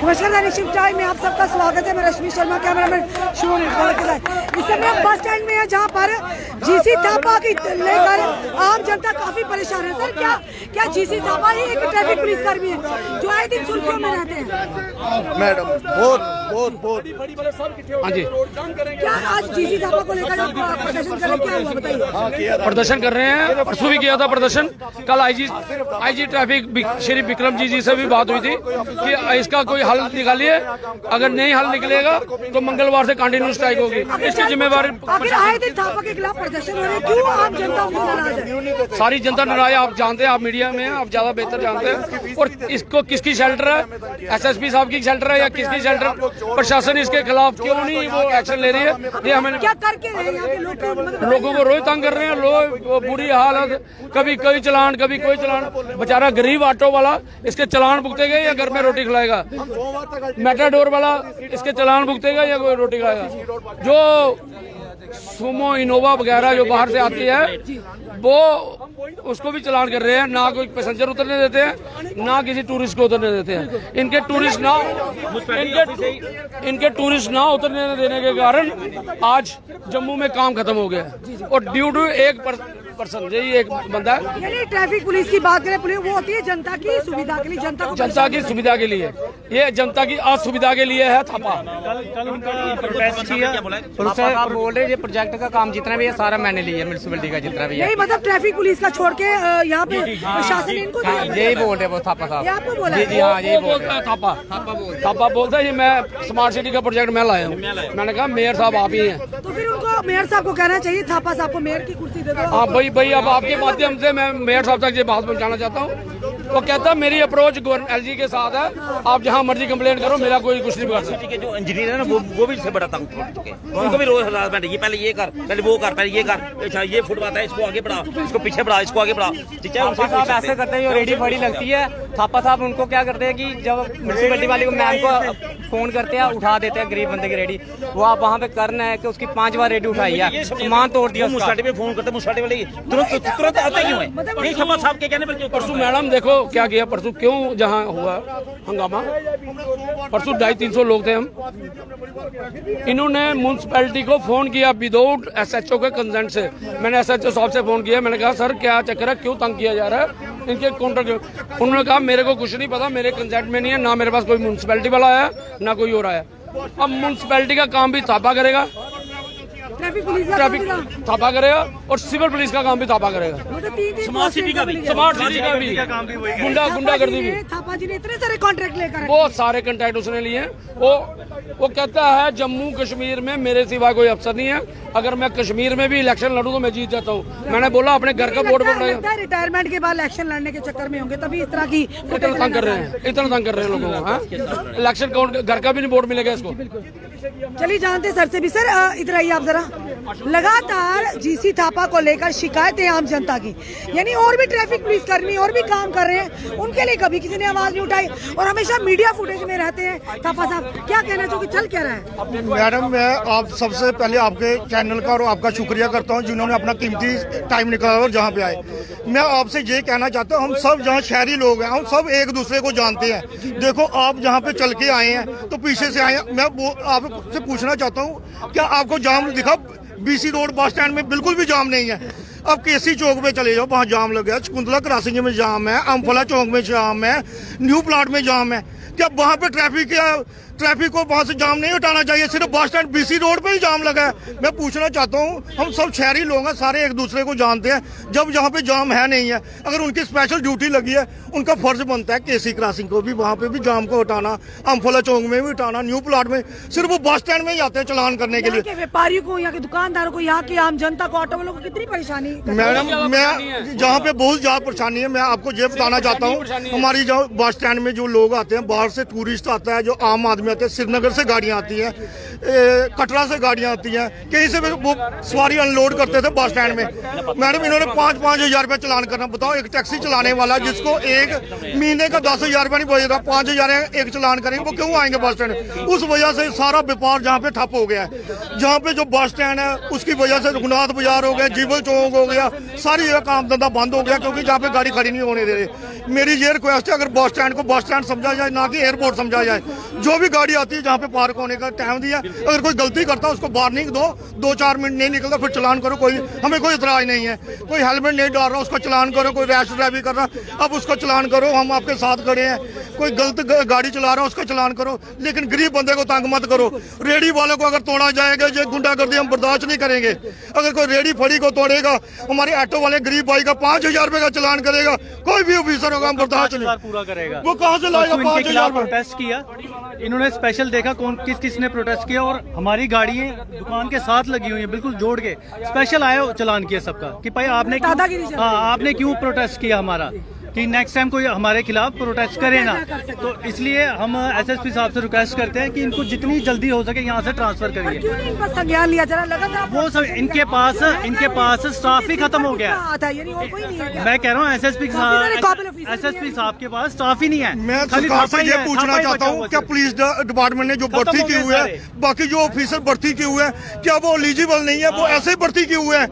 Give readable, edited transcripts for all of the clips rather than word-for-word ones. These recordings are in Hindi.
नमस्कार दैनिक शिफ्ट टाइम में आप सबका स्वागत है। मैं रश्मि शर्मा, कैमरामैन शुभ रिपोर्ट के साथ। इस समय हम बस स्टैंड में है जहां पर जीसी थापा की लेकर आम जनता काफी परेशान है। सर क्या जीसी थापा ही एक ट्रैफिक पुलिस कर्मी है जो आए दिन सुर्खियों में रहते हैं? मैडम बहुत हाँ जी, क्या आज जीसी थापा को लेकर प्रदर्शन करें, क्या हुआ बताइए? प्रदर्शन कर रहे हैं। परसों भी किया था प्रदर्शन। कल आईजी ट्रैफिक श्री विक्रम जी से भी बात हुई थी कि इसका कोई हल निकालिए। अगर नहीं हल निकलेगा तो मंगलवार से कंटिन्यू स्ट्राइक होगी। इसकी जिम्मेवारी आए दिन थापा के खिलाफ प्रदर्शन हो रहे हैं, क्यों आम जनता उनसे नाराज है? सारी जनता नाराज है। आप जानते हैं, आप मीडिया में हैं, आप ज्यादा बेहतर जानते हैं। और इसको किसकी शेल्टर है? एसएसपी साहब की शेल्टर है या किसकी शेल्टर? प्रशासन इसके खिलाफ क्यों नहीं वो एक्शन ले रही है? ये हमें क्या करके रहे यहाँ के लोग? लोगों को रोज तंग कर रहे हैं। लोग बुरी हालत, कभी कोई चलान कभी कोई चलान। बेचारा गरीब ऑटो वाला इसके चलान भुगतेगा या घर में रोटी खिलाएगा? मेटाडोर वाला इसके चलान भुगतेगा या कोई रोटी खाएगा? जो सुमो इनोवा वगैरह जो बाहर से आती है वो उसको भी चलान कर रहे हैं। ना कोई पैसेंजर उतरने देते हैं, ना किसी टूरिस्ट को उतरने देते हैं। इनके टूरिस्ट ना उतरने देने के कारण आज जम्मू में काम खत्म हो गया। और ड्यू टू एक पर्सन, यही एक बंदा है। यानी ट्रैफिक पुलिस की बात करें, पुलिस वो होती है जनता की सुविधा के लिए, जनता की सुविधा के लिए। ये जनता की असुविधा के लिए है थापा। कल उनका प्रोटेस्ट किया। आप बोल रहे हैं ये प्रोजेक्ट का काम जितना भी है सारा मैंने लिया, म्युनिसिपैलिटी का जितना भी है। नहीं मतलब ट्रैफिक पुलिस का छोड़ के यहाँ पे प्रशासन इनको यही बोल रहे वो थापा साहब। आपको बोला? जी हाँ, यही बोल बोलता है थापा बोलता है ये मैं स्मार्ट सिटी का प्रोजेक्ट मैं लाया हूँ। मैंने कहा मेयर साहब आप ही हैं। तो फिर उनको मेयर साहब को कहना चाहिए थापा साहब को मेयर की कुर्सी दे दो। हाँ भाई अब आपके माध्यम से मैं मेयर साहब तक ये बात पहुंचाना चाहता हूँ। वो कहता है मेरी अप्रोच एलजी के साथ है, आप जहाँ मर्जी कंप्लेंट करो, मेरा कोई कुछ नहीं कर सकता। के जो इंजीनियर है ना वो भी इससे बड़ा तंग चुके हैं। उनको भी रोज हरासमेंट, ये पहले ये कर, पहले वो कर, पहले ये कर, अच्छा ये फुटपाथ है इसको आगे बढ़ा, इसको पीछे बढ़ा, इसको आगे बढ़ा। ठीक है, थापा साहब ऐसे करते हैं, रेडी फड़ी लगती है। थापा साहब उनको क्या करते हैं कि जब म्युनिसिपैलिटी वाले को मैम को फोन करते हैं, उठा देते हैं गरीब बंदे की रेडी। वो आप वहाँ पे करना है कि उसकी 5 बार रेडी उठाई है, सामान तोड़ दिया। मुसाटे पे फोन करते, मुसाटे वाले तुरंत आते क्यों है? नहीं थापा साहब के कहने पर परसों मैडम देखो क्या किया परसों, क्यों जहाँ हुआ हंगामा। परसों 250-300 लोग थे हम। इन्होंने म्युनिसिपैलिटी को फोन किया विदाउट एसएचओ के कंसेंट से। मैंने एसएचओ साहब से फोन किया, मैंने कहा सर क्या चक्कर है, क्यों तंग किया जा रहा है इनके कॉन्ट्रैक्ट? उन्होंने कहा मेरे को कुछ नहीं पता, मेरे कंसेंट में नहीं है, ना मेरे पास कोई म्युनिसिपैलिटी वाला है ना कोई और आया। अब म्युनिसिपैलिटी का काम भी थापा करेगा, ट्रैफिक पुलिस ट्रैफिक थापा करेगा, और सिविल पुलिस का काम भी थापा करेगा, स्मार्ट सिटी का भी गुंडागर्दी भी। थापा जी ने इतने सारे कॉन्ट्रैक्ट लेकर बहुत सारे कॉन्ट्रैक्ट उसने लिए हैं। वो कहता है जम्मू कश्मीर में मेरे सिवा कोई अफसर नहीं है, अगर मैं कश्मीर में भी इलेक्शन लड़ूं तो मैं जीत जाता हूँ। मैंने बोला अपने घर का बोर्ड पर रिटायरमेंट के बाद इलेक्शन लड़ने के चक्कर में होंगे, तभी इस तरह की इतना तंग कर रहे हैं लोगों को। इलेक्शन काउंट घर का भी नहीं बोर्ड मिलेगा इसको। चलिए जानते सर से भी। सर इधर आइए आप जरा। लगातार जीसी थापा को लेकर शिकायतें आम जनता की, यानी और भी ट्रैफिक पुलिस कर्मी और भी काम कर रहे हैं, उनके लिए कभी किसी ने आवाज नहीं उठाई और हमेशा मीडिया फुटेज में रहते हैं। थापा साहब क्या कहना चाहोगे, चल क्या रहा है? मैडम मैं आप सबसे पहले आपके चैनल का और आपका शुक्रिया करता हूं जिन्होंने अपना कीमती टाइम निकाला और जहां पे आए। मैं आपसे ये कहना चाहता हूं, हम सब जहां शहरी लोग हैं हम सब एक दूसरे को जानते हैं। देखो आप जहां पे चल के आए हैं तो पीछे से आए हैं। मैं आपसे पूछना चाहता हूं क्या आपको जाम दिखा? बीसी रोड बस स्टैंड में बिल्कुल भी जाम नहीं है। अब केसी चौक पे चले जाओ, वहाँ जाम लग गया। शकुंतला क्रॉसिंग में जाम है, अम्फला चौक में जाम है, न्यू प्लाट में जाम है। क्या वहाँ पे ट्रैफिक को वहाँ से जाम नहीं हटाना चाहिए? सिर्फ बस स्टैंड बीसी रोड पे ही जाम लगा है। मैं पूछना चाहता हूँ, हम सब शहरी लोग हैं, सारे एक दूसरे को जानते हैं। जब जहाँ पे जाम है नहीं है, अगर उनकी स्पेशल ड्यूटी लगी है, उनका फर्ज बनता है केसी क्रॉसिंग को भी वहाँ पे भी जाम को हटाना, अम्फला चौक में भी हटाना, न्यू प्लाट में। सिर्फ वो बस स्टैंड में ही आते हैं चलान करने के लिए। व्यापारियों को, यहाँ के दुकानदारों को, यहाँ की आम जनता को, ऑटो वालों को कितनी परेशानी? मैडम मैं जहाँ पे बहुत ज्यादा परेशानी है, मैं आपको ये बताना चाहता हूँ। हमारी जो बस स्टैंड में जो लोग आते हैं, बाहर से टूरिस्ट आता है, जो आम आदमी आते हैं, श्रीनगर से गाड़ियाँ आती हैं, कटरा से गाड़ियाँ आती हैं, कहीं से वो सवारी अनलोड करते थे बस स्टैंड में। मैडम इन्होंने 5-5 हज़ार रुपये चलान करना। बताओ एक टैक्सी चलाने वाला जिसको एक महीने का 10,000 रुपये नहीं बचेगा, 5,000 एक चलान करेंगे, वो क्यों आएंगे बस स्टैंड? उस वजह से सारा व्यापार जहाँ पे ठप हो गया है। जहाँ पे जो बस स्टैंड है उसकी वजह से रघुनाथ बाजार हो गया, जीवल चौक हो गया, सारी जगह काम धंधा बंद हो गया, क्योंकि जहाँ पे गाड़ी खड़ी नहीं होने दे रहे। मेरी ये रिक्वेस्ट है, अगर बस स्टैंड को बस स्टैंड समझा जाए, ना कि एयरपोर्ट समझा जाए। जो भी गाड़ी आती है जहाँ पे पार्क होने का टाइम दिया, अगर कोई गलती करता है उसको वार्निंग दो, 2-4 मिनट नहीं निकलता फिर चलान करो। कोई हमें कोई इतराज नहीं है। कोई हेलमेट नहीं डाल रहा उसका चलान करो, कोई रैश ड्राइविंग कर रहा अब उसका चलान करो, हम आपके साथ खड़े हैं। कोई गलत गाड़ी चला रहा है उसका चलान करो, लेकिन गरीब बंदे को तंग मत करो। रेडी वालों को अगर तोड़ा जाएगा, ये गुंडागर्दी हम बर्दाश्त नहीं करेंगे। अगर कोई रेडी फड़ी को तोड़ेगा, हमारे ऑटो वाले गरीब भाई का 5,000 रुपए का चलान करेगा, कोई भी ऑफिसर होगा हम बर्दाश्त नहीं पूरा करेगा। वो कहाँ से लाएगा 5,000 रुपए? प्रोटेस्ट किया इन्होंने, स्पेशल देखा कौन किसने प्रोटेस्ट किया, और हमारी गाड़ियाँ दुकान के साथ लगी हुई है बिल्कुल जोड़ के, स्पेशल आए चलान किया सबका कि भाई आपने आपने क्यों प्रोटेस्ट किया हमारा, कि नेक्स्ट टाइम कोई हमारे खिलाफ प्रोटेस्ट करे ना। तो इसलिए हम एसएसपी साहब से रिक्वेस्ट करते हैं कि इनको जितनी जल्दी हो सके यहाँ से ट्रांसफर करिए। संज्ञान लिया जरा, लगातार वो सब इनके पास स्टाफ ही खत्म हो गया। मैं कह रहा हूँ एसएसपी साहब के पास स्टाफ ही नहीं है। मैं सरकार से ये पूछना चाहता हूँ, क्या पुलिस डिपार्टमेंट ने जो भर्ती की हुई है, बाकी जो ऑफिसर भर्ती किए हुए हैं, क्या वो एलिजिबल नहीं है? वो ऐसे ही भर्ती किए हुए हैं।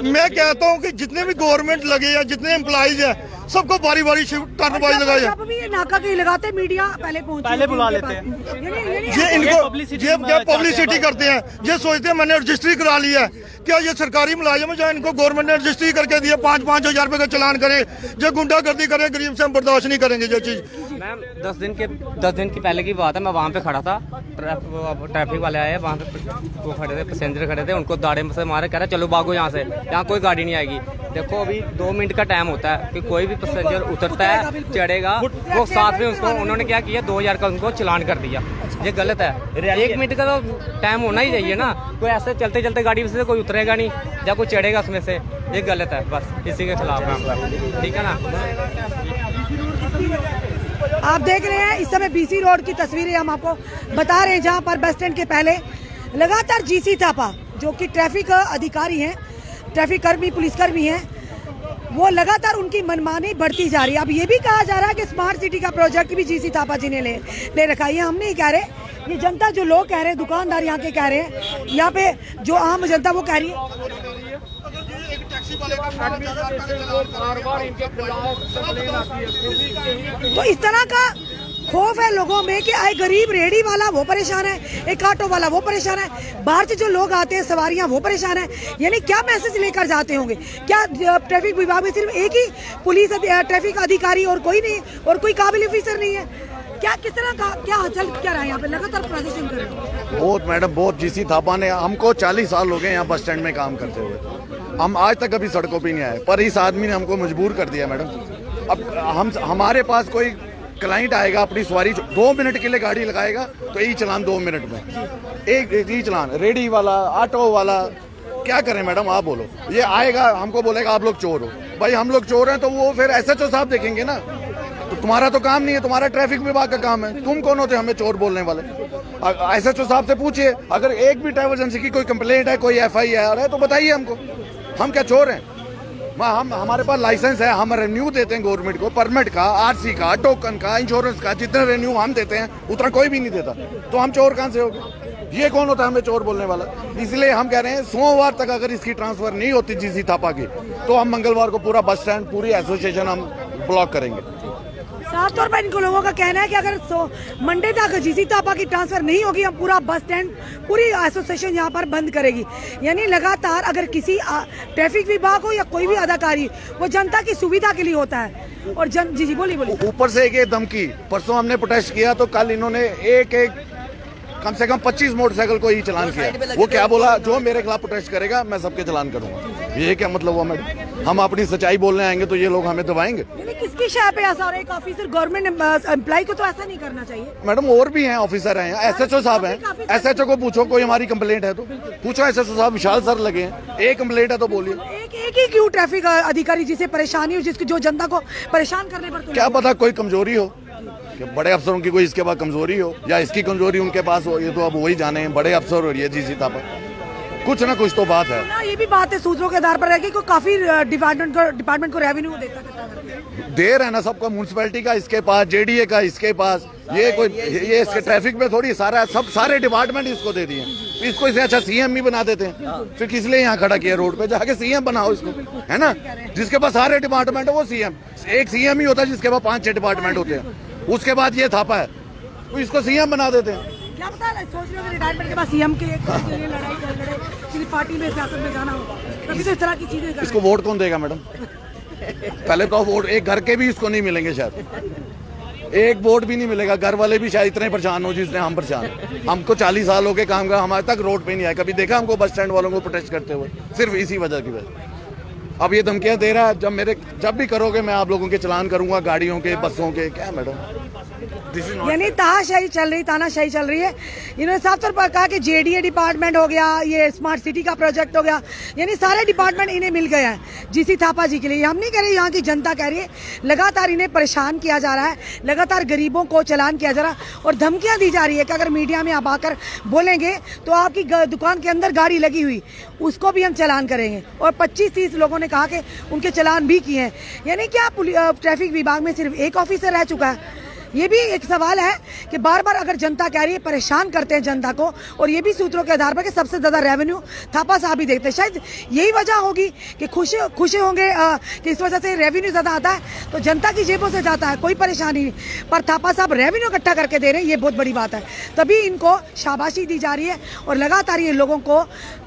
मैं कहता हूँ कि जितने भी गवर्नमेंट लगे हैं, जितने एम्प्लॉइज है, सबको बारी बारी शिफ्ट टर्न वाइज लगाया। जब भी ये नाका के लगाते मीडिया पहले बुला लेते हैं। ये इनको पब्लिसिटी करते हैं, ये सोचते हैं मैंने रजिस्ट्री करा ली है। क्या ये सरकारी मुलाजिम है जहाँ इनको गवर्नमेंट ने रजिस्ट्री करके दिया? 5,000 रुपए का चलान करे, जो गुंडागर्दी करे गरीब से हम बर्दाश्त नहीं करेंगे। जो चीज मैम 10 दिन की पहले की बात है, मैं वहाँ पे खड़ा था, ट्रैफिक वाले आए वहाँ पे, वो खड़े थे, पैसेंजर खड़े थे, उनको दाड़े से मारे, कह रहे चलो भागो यहाँ से, यहाँ कोई गाड़ी नहीं आएगी। देखो अभी 2 मिनट का टाइम होता है कि कोई भी पैसेंजर उतरता है चढ़ेगा, वो साथ में उसको उन्होंने क्या किया 2,000 का उनको चलान कर दिया। ये गलत है। 1 मिनट का तो टाइम होना ही चाहिए ना। कोई ऐसे चलते चलते गाड़ी से कोई उतरेगा नहीं या कोई चढ़ेगा उसमें से, ये गलत है। बस इसी के खिलाफ है हम, ठीक है ना। आप देख रहे हैं इस समय बीसी रोड की तस्वीरें हम आपको बता रहे हैं, जहां पर बस स्टैंड के पहले लगातार जीसी थापा जो कि ट्रैफिक अधिकारी हैं, ट्रैफिक कर्मी, पुलिसकर्मी हैं, वो लगातार उनकी मनमानी बढ़ती जा रही है। अब ये भी कहा जा रहा है कि स्मार्ट सिटी का प्रोजेक्ट भी जीसी थापा जी ने ले रखा है। हम नहीं कह रहे, ये जनता जो लोग कह रहे हैं, दुकानदार यहाँ के कह रहे हैं, यहाँ पे जो आम जनता वो कह रही है। तो इस तरह का खौफ है लोगों में कि आए गरीब रेडी वाला वो परेशान है, एक ऑटो वाला वो परेशान है, बाहर से जो लोग आते हैं सवारियां वो परेशान है। यानी क्या मैसेज लेकर जाते होंगे? क्या ट्रैफिक विभाग में सिर्फ एक ही पुलिस ट्रैफिक अधिकारी और कोई नहीं, और कोई काबिल ऑफिसर नहीं है? क्या किस तरह का क्या चल क्या रहा है यहाँ पे? लगातार प्रदर्शन कर रहे हैं। बहुत मैडम, बहुत जीसी थापा ने, हमको 40 साल हो गए यहाँ बस स्टैंड में काम करते हुए, हम आज तक कभी सड़कों पे नहीं आए, पर इस आदमी ने हमको मजबूर कर दिया मैडम। अब हमारे पास कोई क्लाइंट आएगा, अपनी सवारी 2 मिनट के लिए गाड़ी लगाएगा तो ई चलान 2 मिनट में, एक ई चलान। रेडी वाला, ऑटो वाला, क्या करें मैडम आप बोलो? ये आएगा हमको बोलेगा आप लोग चोर हो। भाई हम लोग चोर हैं तो वो फिर एसएचओ साहब देखेंगे ना। तो तुम्हारा तो काम नहीं है, तुम्हारा ट्रैफिक विभाग का काम है। तुम कौन होते हमें चोर बोलने वाले? एसएचओ साहब से पूछिए, अगर एक भी डाइवर्जेंसी की कोई कंप्लेंट है, कोई एफआईआर है तो बताइए हमको। हम क्या चोर हैं? हम हमारे पास लाइसेंस है, हम रेन्यू देते हैं गवर्नमेंट को, परमिट का, आरसी का, टोकन का, इंश्योरेंस का, जितने रेन्यू हम देते हैं उतना कोई भी नहीं देता, तो हम चोर कहाँ से हो गए? ये कौन होता है हमें चोर बोलने वाला? इसलिए हम कह रहे हैं सोमवार तक अगर इसकी ट्रांसफर नहीं होती जीसी थापा की, तो हम मंगलवार को पूरा बस स्टैंड, पूरी एसोसिएशन हम ब्लॉक करेंगे। साफ तौर पर इनको लोगों का कहना है कि अगर मंडे तक जीसी थापा की ट्रांसफर नहीं होगी, हम पूरा बस स्टैंड, पूरी एसोसिएशन यहाँ पर बंद करेगी। यानी लगातार अगर किसी ट्रैफिक विभाग हो या कोई भी अधिकारी, वो जनता की सुविधा के लिए होता है। और जी बोलिए। ऊपर से एक धमकी, परसों हमने प्रोटेस्ट किया तो कल इन्होंने एक कम से कम 25 मोटरसाइकिल को ही चलान किया। वो क्या बोला, जो मेरे खिलाफ प्रोटेस्ट करेगा मैं सबके चलान करूंगा। ये क्या मतलब हुआ मैडम? हम अपनी सच्चाई बोलने आएंगे तो ये लोग हमें दबाएंगे? किसकी शाह पे ऐसा? और एक ऑफिसर गवर्नमेंट एम्प्लॉय को तो ऐसा नहीं करना चाहिए मैडम। और भी हैं ऑफिसर हैं, एसएचओ साहब हैं, एसएचओ को पूछो कोई हमारी कंप्लेंट है तो पूछो। एसएचओ साहब विशाल सर लगे हैं, एक कंप्लेंट है तो बोलिए। एक ही क्यों ट्रैफिक अधिकारी जिसे परेशानी हो, जिसकी जो जनता को परेशान करने पर, क्या पता कोई कमजोरी हो, कि बड़े अफसरों की कोई इसके बाद कमजोरी हो, या इसकी कमजोरी उनके पास हो, ये तो अब वही जाने हैं, बड़े अफसर और ये जीसी थापा। कुछ ना कुछ तो बात है। ना ये भी बात है सूत्रों के आधार पर है कि कोई काफी डिपार्टमेंट को रेवेन्यू देता करता है। दे रहा है ना सबका, म्यूनसिपैलिटी का इसके पास, जेडीए का इसके पास, ये कोई ये इसके ट्रैफिक में थोड़ी सारा सब सारे डिपार्टमेंट इसको दे दिए। इसको इससे अच्छा सीएम ही बना देते हैं, फिर किस लिए यहाँ खड़ा किया रोड पे, जाके सीएम बनाओ इसको, है ना। जिसके पास सारे डिपार्टमेंट है वो सीएम, एक सीएम ही होता है जिसके पास 5-6 डिपार्टमेंट होते हैं, उसके बाद ये थापा है तो इसको सीएम बना देते हैं। क्या पता है, सोच रहे हो कि रिटायरमेंट के बाद सीएम के लिए लड़ाई लड़े, किसी पार्टी में सियासत में जाना होगा, कभी तो इस तरह की चीजें कर इसको वोट कौन देगा मैडम? पहले तो वोट एक घर के भी इसको नहीं मिलेंगे, शायद एक वोट भी नहीं मिलेगा। घर वाले भी शायद इतने परेशान हो जितने हम परेशान। हमको 40 साल हो गए काम का, हमारे तक रोड पे नहीं आया, कभी देखा हमको बस स्टैंड वालों को प्रोटेस्ट करते हुए, सिर्फ इसी वजह की वजह। अब ये धमकियां दे रहा है, जब भी करोगे मैं आप लोगों के चलान करूंगा, गाड़ियों के, बसों के। क्या मैडम, यानी तानाशाही चल रही है। इन्होंने साफ तौर पर कहा कि जेडीए डिपार्टमेंट हो गया, ये स्मार्ट सिटी का प्रोजेक्ट हो गया, यानी सारे डिपार्टमेंट इन्हें मिल गए हैं जीसी थापा जी के लिए। हम नहीं कह रहे, यहाँ की जनता कह रही है। लगातार इन्हें परेशान किया जा रहा है, लगातार गरीबों को चलान किया जा रहा है और धमकियां दी जा रही है कि अगर मीडिया में आप आकर बोलेंगे तो आपकी दुकान के अंदर गाड़ी लगी हुई उसको भी हम चलान करेंगे। और 25-30 लोगों ने कहा कि उनके चलान भी किए हैं। यानी क्या ट्रैफिक विभाग में सिर्फ एक ऑफिसर रह चुका है? ये भी एक सवाल है कि बार बार अगर जनता कह रही है, परेशान करते हैं जनता को, और ये भी सूत्रों के आधार पर कि सबसे ज्यादा रेवेन्यू थापा साहब ही देखते हैं। शायद यही वजह होगी कि खुश होंगे कि इस वजह से रेवेन्यू ज्यादा आता है तो जनता की जेबों से जाता है, कोई परेशानी नहीं। पर थापा साहब रेवेन्यू इकट्ठा करके दे रहे हैं, ये बहुत बड़ी बात है। तभी इनको शाबाशी दी जा रही है और लगातार ये लोगों को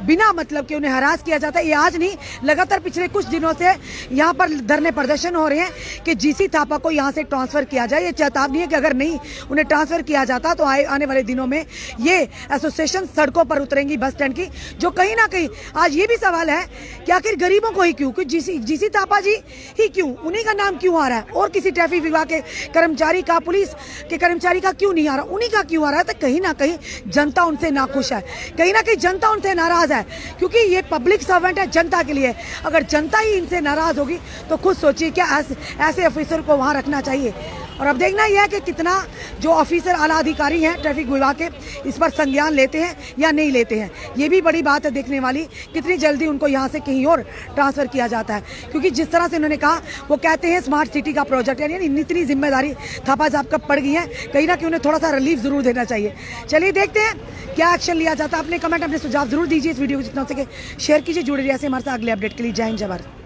बिना मतलब कि उन्हें हरास किया जाता है। ये आज नहीं, लगातार पिछले कुछ दिनों से यहाँ पर धरने प्रदर्शन हो रहे हैं कि जीसी थापा को यहाँ से ट्रांसफर किया जाए। ये चेतावनी है कि अगर नहीं उन्हें ट्रांसफर किया जाता तो आने वाले दिनों में ये एसोसिएशन सड़कों पर उतरेंगी बस स्टैंड की। जो कहीं ना कहीं आज ये भी सवाल है कि आखिर गरीबों को ही क्यों, जीसी थापा जी ही क्यों, उन्हीं का नाम क्यों आ रहा है और किसी ट्रैफिक विभाग के कर्मचारी का, पुलिस के कर्मचारी का क्यों नहीं आ रहा, उन्हीं का क्यों आ रहा है? तो कहीं ना कहीं जनता उनसे नाखुश है, कहीं ना कहीं जनता उनसे नाराज है, क्योंकि ये पब्लिक सर्वेंट है जनता के लिए। अगर जनता ही इनसे नाराज होगी तो खुद सोचिए क्या ऐसे ऑफिसर को वहां रखना चाहिए। और अब देखना यह है कि कितना जो ऑफिसर आला अधिकारी हैं ट्रैफिक विभाग के इस पर संज्ञान लेते हैं या नहीं लेते हैं। ये भी बड़ी बात है देखने वाली, कितनी जल्दी उनको यहाँ से कहीं और ट्रांसफर किया जाता है। क्योंकि जिस तरह से उन्होंने कहा, वो कहते हैं स्मार्ट सिटी का प्रोजेक्ट, यानी इतनी जिम्मेदारी थापा साहब का पड़ गई है, कहीं ना कहीं उन्हें थोड़ा सा रिलीफ जरूर देना चाहिए। चलिए देखते हैं क्या एक्शन लिया जाता है। अपने कमेंट, अपने सुझाव जरूर दीजिए। इस वीडियो को जितना हो सके शेयर कीजिए। जुड़े रहिए ऐसे हमारे साथ अगले अपडेट के लिए। जय हिंद, जय भारत।